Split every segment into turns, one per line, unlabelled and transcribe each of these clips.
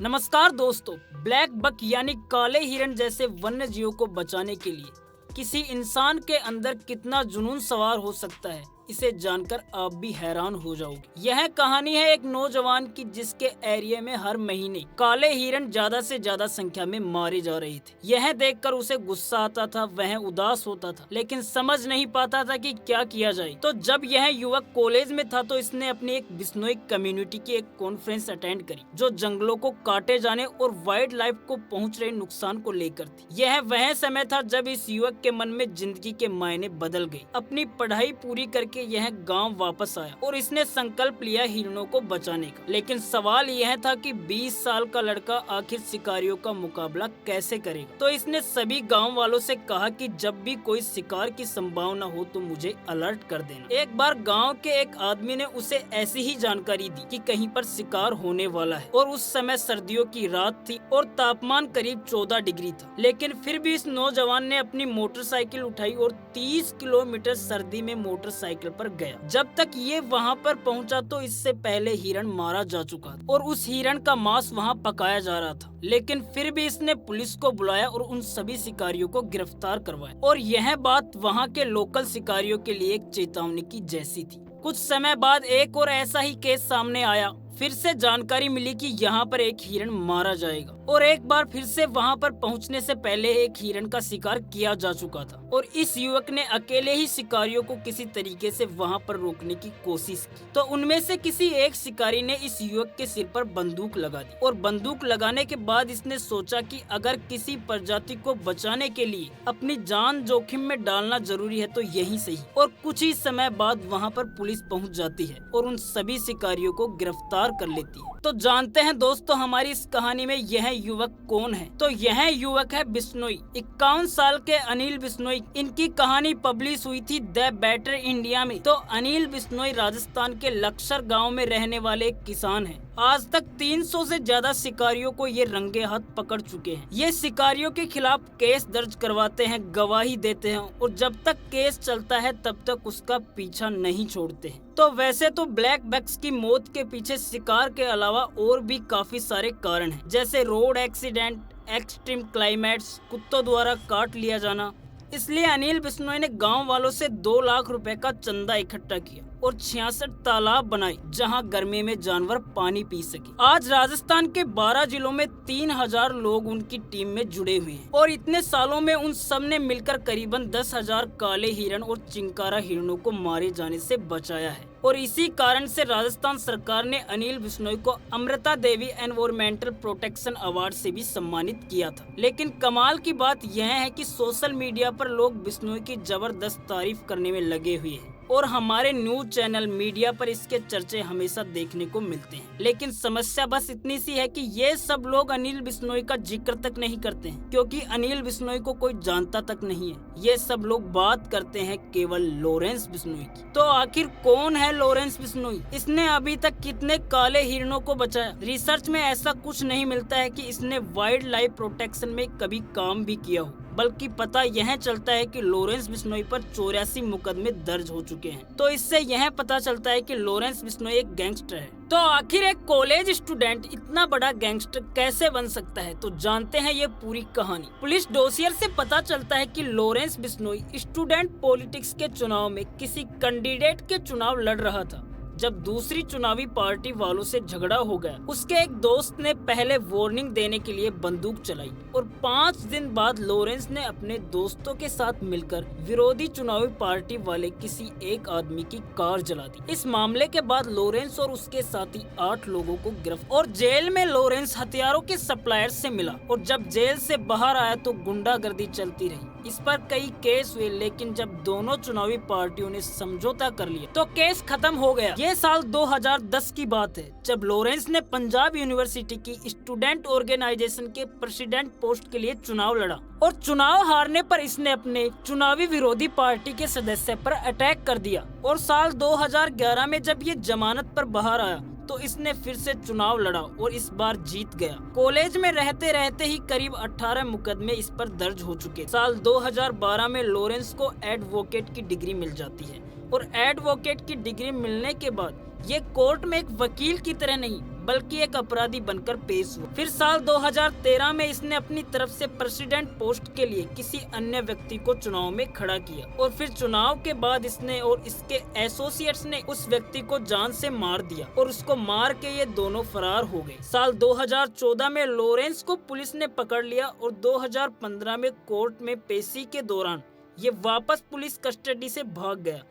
नमस्कार दोस्तों। Black buck यानी काले हिरण जैसे वन्य जीवों को बचाने के लिए किसी इंसान के अंदर कितना जुनून सवार हो सकता है, इसे जानकर आप भी हैरान हो जाओगे। यह कहानी है एक नौजवान की जिसके एरिया में हर महीने काले हिरण ज्यादा से ज्यादा संख्या में मारे जा रहे थे। यह देखकर उसे गुस्सा आता था, वह उदास होता था, लेकिन समझ नहीं पाता था कि क्या किया जाए। तो जब यह युवक कॉलेज में था तो इसने अपनी एक बिश्नोई कम्युनिटी की एक कॉन्फ्रेंस अटेंड करी, जो जंगलों को काटे जाने और वाइल्ड लाइफ को पहुंच रहे नुकसान को लेकर थी। यह वह समय था जब इस युवक के मन में जिंदगी के मायने बदल गए। अपनी पढ़ाई पूरी करके यह गांव वापस आया और इसने संकल्प लिया हिरणों को बचाने का। लेकिन सवाल यह था कि 20 साल का लड़का आखिर शिकारियों का मुकाबला कैसे करेगा। तो इसने सभी गांव वालों से कहा कि जब भी कोई शिकार की संभावना हो तो मुझे अलर्ट कर देना। एक बार गांव के एक आदमी ने उसे ऐसी ही जानकारी दी कि कहीं पर शिकार होने वाला है और उस समय सर्दियों की रात थी और तापमान करीब 14 डिग्री था। लेकिन फिर भी इस नौजवान ने अपनी मोटरसाइकिल उठाई और 30 किलोमीटर सर्दी में मोटरसाइकिल पर गया। जब तक ये वहाँ पर पहुँचा तो इससे पहले हिरण मारा जा चुका था और उस हिरण का मांस वहाँ पकाया जा रहा था। लेकिन फिर भी इसने पुलिस को बुलाया और उन सभी शिकारियों को गिरफ्तार करवाया। और यह बात वहाँ के लोकल शिकारियों के लिए एक चेतावनी की जैसी थी। कुछ समय बाद एक और ऐसा ही केस सामने आया। फिर से जानकारी मिली कि यहाँ पर एक हिरण मारा जाएगा और एक बार फिर से वहाँ पर पहुँचने से पहले एक हिरण का शिकार किया जा चुका था और इस युवक ने अकेले ही शिकारियों को किसी तरीके से वहाँ पर रोकने की कोशिश की। तो उनमें से किसी एक शिकारी ने इस युवक के सिर पर बंदूक लगा दी और बंदूक लगाने के बाद इसने सोचा कि अगर किसी प्रजाति को बचाने के लिए अपनी जान जोखिम में डालना जरूरी है तो यही सही। और कुछ ही समय बाद वहाँ पर पुलिस पहुँच जाती है और उन सभी शिकारियों को गिरफ्तार कर लेती है। तो जानते हैं दोस्तों हमारी इस कहानी में यह युवक कौन है। तो यह युवक है बिश्नोई, 51 साल के अनिल बिश्नोई। इनकी कहानी पब्लिश हुई थी द बेटर इंडिया में। तो अनिल बिश्नोई राजस्थान के लक्सर गांव में रहने वाले एक किसान हैं। आज तक 300 से ज्यादा शिकारियों को ये रंगे हाथ पकड़ चुके हैं। ये शिकारियों के खिलाफ केस दर्ज करवाते हैं, गवाही देते हैं और जब तक केस चलता है तब तक उसका पीछा नहीं छोड़ते हैं। तो वैसे तो ब्लैक बक्स की मौत के पीछे शिकार के अलावा और भी काफी सारे कारण हैं, जैसे रोड एक्सीडेंट, एक्सट्रीम क्लाइमेट्स, कुत्तों द्वारा काट लिया जाना। इसलिए अनिल बिश्नोई ने गांव वालों से 2 लाख रुपए का चंदा इकट्ठा किया और 66 तालाब बनाए जहां गर्मी में जानवर पानी पी सके। आज राजस्थान के 12 जिलों में 3000 लोग उनकी टीम में जुड़े हुए हैं और इतने सालों में उन सब ने मिलकर करीबन 10,000 काले हिरण और चिंकारा हिरणों को मारे जाने से बचाया है। और इसी कारण से राजस्थान सरकार ने अनिल बिश्नोई को Amrita Devi environmental protection award से भी सम्मानित किया था। लेकिन कमाल की बात यह है कि सोशल मीडिया पर लोग बिश्नोई की जबरदस्त तारीफ करने में लगे हुए हैं और हमारे न्यूज चैनल मीडिया पर इसके चर्चे हमेशा देखने को मिलते हैं। लेकिन समस्या बस इतनी सी है कि ये सब लोग अनिल बिश्नोई का जिक्र तक नहीं करते हैं, क्योंकि अनिल बिश्नोई को कोई जानता तक नहीं है। ये सब लोग बात करते हैं केवल लॉरेंस बिश्नोई की। तो आखिर कौन है लॉरेंस बिश्नोई? इसने अभी तक कितने काले हिरणों को बचाया? रिसर्च में ऐसा कुछ नहीं मिलता है कि इसने वाइल्ड लाइफ प्रोटेक्शन में कभी काम भी किया हो, बल्कि पता यह चलता है कि लॉरेंस बिश्नोई पर 84 मुकदमे दर्ज हो चुके हैं। तो इससे यह पता चलता है कि लॉरेंस बिश्नोई एक गैंगस्टर है। तो आखिर एक कॉलेज स्टूडेंट इतना बड़ा गैंगस्टर कैसे बन सकता है? तो जानते हैं ये पूरी कहानी। पुलिस डोसियर से पता चलता है कि लॉरेंस बिश्नोई स्टूडेंट पॉलिटिक्स के चुनाव में किसी कैंडिडेट के चुनाव लड़ रहा था। जब दूसरी चुनावी पार्टी वालों से झगड़ा हो गया, उसके एक दोस्त ने पहले वार्निंग देने के लिए बंदूक चलाई और 5 दिन बाद लॉरेंस ने अपने दोस्तों के साथ मिलकर विरोधी चुनावी पार्टी वाले किसी एक आदमी की कार जला दी। इस मामले के बाद लॉरेंस और उसके साथी 8 लोगों को गिरफ्तार और जेल में लॉरेंस हथियारों के सप्लायर से मिला और जब जेल से बाहर आया तो गुंडागर्दी चलती रही। इस पर कई केस हुए, लेकिन जब दोनों चुनावी पार्टियों ने समझौता कर लिया तो केस खत्म हो गया। ये साल 2010 की बात है, जब लॉरेंस ने पंजाब यूनिवर्सिटी की स्टूडेंट ऑर्गेनाइजेशन के प्रेसिडेंट पोस्ट के लिए चुनाव लड़ा और चुनाव हारने पर इसने अपने चुनावी विरोधी पार्टी के सदस्य पर अटैक कर दिया। और साल 2011 में जब ये जमानत पर बाहर आया तो इसने फिर से चुनाव लड़ा और इस बार जीत गया। कॉलेज में रहते रहते ही करीब 18 मुकदमे इस पर दर्ज हो चुके। साल 2012 में लॉरेंस को एडवोकेट की डिग्री मिल जाती है और एडवोकेट की डिग्री मिलने के बाद ये कोर्ट में एक वकील की तरह नहीं बल्कि एक अपराधी बनकर पेश हुआ। फिर साल 2013 में इसने अपनी तरफ से प्रेसिडेंट पोस्ट के लिए किसी अन्य व्यक्ति को चुनाव में खड़ा किया और फिर चुनाव के बाद इसने और इसके एसोसिएट्स ने उस व्यक्ति को जान से मार दिया और उसको मार के ये दोनों फरार हो गए। साल 2014 में लॉरेंस को पुलिस ने पकड़ लिया और 2015 में कोर्ट में पेशी के दौरान ये वापस पुलिस कस्टडी से भाग गया,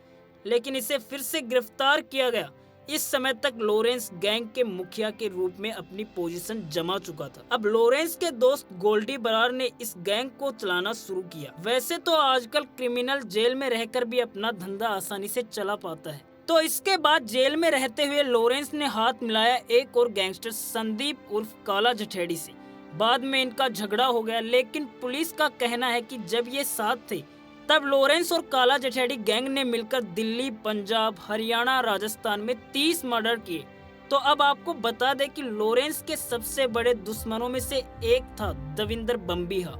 लेकिन इसे फिर से गिरफ्तार किया गया। इस समय तक लॉरेंस गैंग के मुखिया के रूप में अपनी पोजीशन जमा चुका था। अब लॉरेंस के दोस्त गोल्डी बरार ने इस गैंग को चलाना शुरू किया। वैसे तो आजकल क्रिमिनल जेल में रहकर भी अपना धंधा आसानी से चला पाता है, तो इसके बाद जेल में रहते हुए लॉरेंस ने हाथ मिलाया एक और गैंगस्टर संदीप उर्फ काला जठेड़ी से। बाद में इनका झगड़ा हो गया, लेकिन पुलिस का कहना है कि जब ये साथ थे तब लॉरेंस और काला जठेड़ी गैंग ने मिलकर दिल्ली, पंजाब, हरियाणा, राजस्थान में 30 मर्डर किए। तो अब आपको बता दें कि लॉरेंस के सबसे बड़े दुश्मनों में से एक था दविंदर बम्बीहा।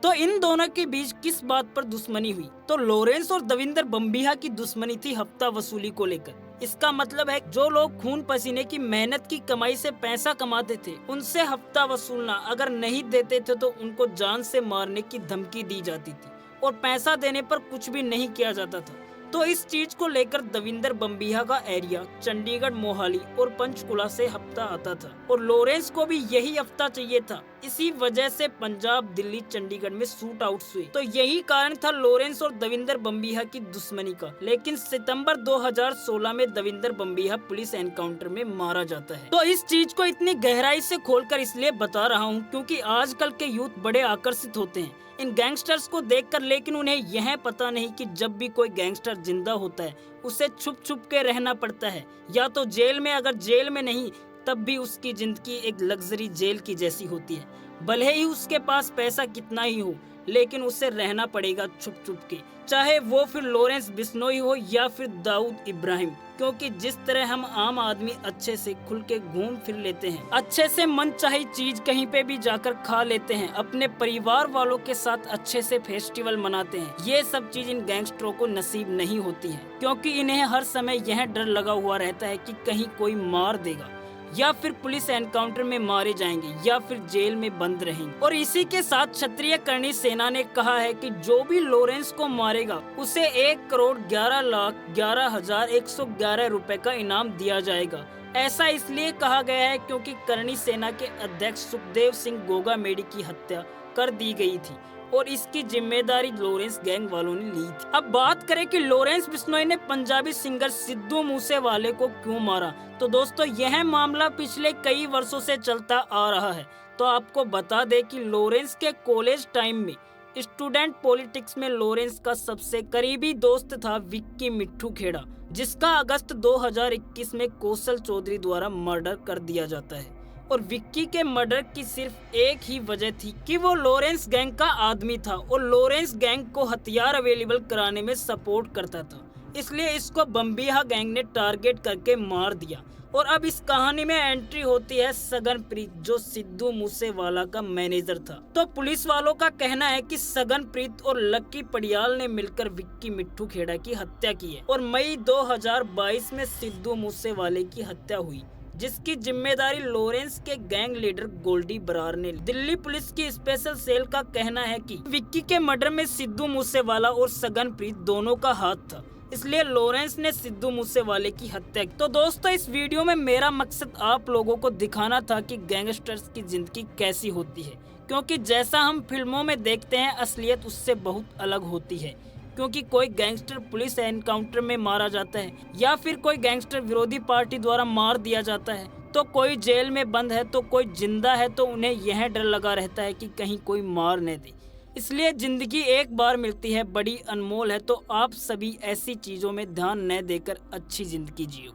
तो इन दोनों के बीच किस बात पर दुश्मनी हुई? तो लॉरेंस और दविंदर बम्बीहा की दुश्मनी थी हफ्ता वसूली को लेकर। इसका मतलब है जो लोग खून पसीने की मेहनत की कमाई से पैसा कमाते थे, उनसे हफ्ता वसूलना अगर नहीं देते थे तो उनको जान से मारने की धमकी दी जाती थी और पैसा देने पर कुछ भी नहीं किया जाता था। तो इस चीज को लेकर दविंदर बम्बीहा का एरिया चंडीगढ़, मोहाली और पंचकुला से हफ्ता आता था और लॉरेंस को भी यही हफ्ता चाहिए था। इसी वजह से पंजाब, दिल्ली, चंडीगढ़ में शूट आउट हुए। तो यही कारण था लॉरेंस और दविंदर बम्बीहा की दुश्मनी का। लेकिन सितंबर 2016 में दविंदर बम्बीहा पुलिस एनकाउंटर में मारा जाता है। तो इस चीज को इतनी गहराई से खोलकर इसलिए बता रहा हूँ क्योंकि आजकल के यूथ बड़े आकर्षित होते हैं इन गैंगस्टर्स को देखकर, लेकिन उन्हें यह पता नहीं कि जब भी कोई गैंगस्टर जिंदा होता है उसे छुप छुप के रहना पड़ता है, या तो जेल में, अगर जेल में नहीं तब भी उसकी जिंदगी एक लग्जरी जेल की जैसी होती है। भले ही उसके पास पैसा कितना ही हो, लेकिन उसे रहना पड़ेगा छुप छुप के, चाहे वो फिर लॉरेंस बिश्नोई हो या फिर दाऊद इब्राहिम। क्योंकि जिस तरह हम आम आदमी अच्छे से खुल के घूम फिर लेते हैं, अच्छे से मनचाही चीज कहीं पे भी जाकर खा लेते हैं, अपने परिवार वालों के साथ अच्छे से फेस्टिवल मनाते हैं, ये सब चीज इन गैंगस्टरों को नसीब नहीं होती है। क्योंकि इन्हें हर समय यह डर लगा हुआ रहता है कि कहीं कोई मार देगा, या फिर पुलिस एनकाउंटर में मारे जाएंगे, या फिर जेल में बंद रहेंगे। और इसी के साथ क्षत्रिय करणी सेना ने कहा है कि जो भी लॉरेंस को मारेगा उसे 1,11,11,111 रुपए का इनाम दिया जाएगा। ऐसा इसलिए कहा गया है क्योंकि करणी सेना के अध्यक्ष सुखदेव सिंह गोगामेडी की हत्या कर दी गई थी और इसकी जिम्मेदारी लॉरेंस गैंग वालों ने ली थी। अब बात करें कि लॉरेंस बिश्नोई ने पंजाबी सिंगर सिद्धू मूसेवाले को क्यों मारा, तो दोस्तों यह मामला पिछले कई वर्षों से चलता आ रहा है। तो आपको बता दें कि लॉरेंस के कॉलेज टाइम में स्टूडेंट पॉलिटिक्स में लॉरेंस का सबसे करीबी दोस्त था विक्की मिट्ठू खेड़ा, जिसका अगस्त 2021 में कौशल चौधरी द्वारा मर्डर कर दिया जाता है। और विक्की के मर्डर की सिर्फ एक ही वजह थी कि वो लॉरेंस गैंग का आदमी था और लॉरेंस गैंग को हथियार अवेलेबल कराने में सपोर्ट करता था, इसलिए इसको बम्बीहा गैंग ने टारगेट करके मार दिया। और अब इस कहानी में एंट्री होती है सगनप्रीत, जो सिद्धू मूसेवाला का मैनेजर था। तो पुलिस वालों का कहना है कि सगनप्रीत और लक्की पडियाल ने मिलकर विक्की मिट्ठू खेड़ा की हत्या की है और मई 2022 में सिद्धू मूसेवाले की हत्या हुई, जिसकी जिम्मेदारी लॉरेंस के गैंग लीडर गोल्डी बरार ने ली। दिल्ली पुलिस की स्पेशल सेल का कहना है कि विक्की के मर्डर में सिद्धू मूसेवाला और सगनप्रीत दोनों का हाथ था, इसलिए लॉरेंस ने सिद्धू मूसेवाले की हत्या की। तो दोस्तों इस वीडियो में मेरा मकसद आप लोगों को दिखाना था कि गैंगस्टर्स की जिंदगी कैसी होती है, क्योंकि जैसा हम फिल्मों में देखते हैं असलियत उससे बहुत अलग होती है। क्योंकि कोई गैंगस्टर पुलिस एनकाउंटर में मारा जाता है या फिर कोई गैंगस्टर विरोधी पार्टी द्वारा मार दिया जाता है, तो कोई जेल में बंद है तो कोई जिंदा है, तो उन्हें यह डर लगा रहता है कि कहीं कोई मार न दे। इसलिए जिंदगी एक बार मिलती है, बड़ी अनमोल है, तो आप सभी ऐसी चीजों में ध्यान न देकर अच्छी जिंदगी जियो।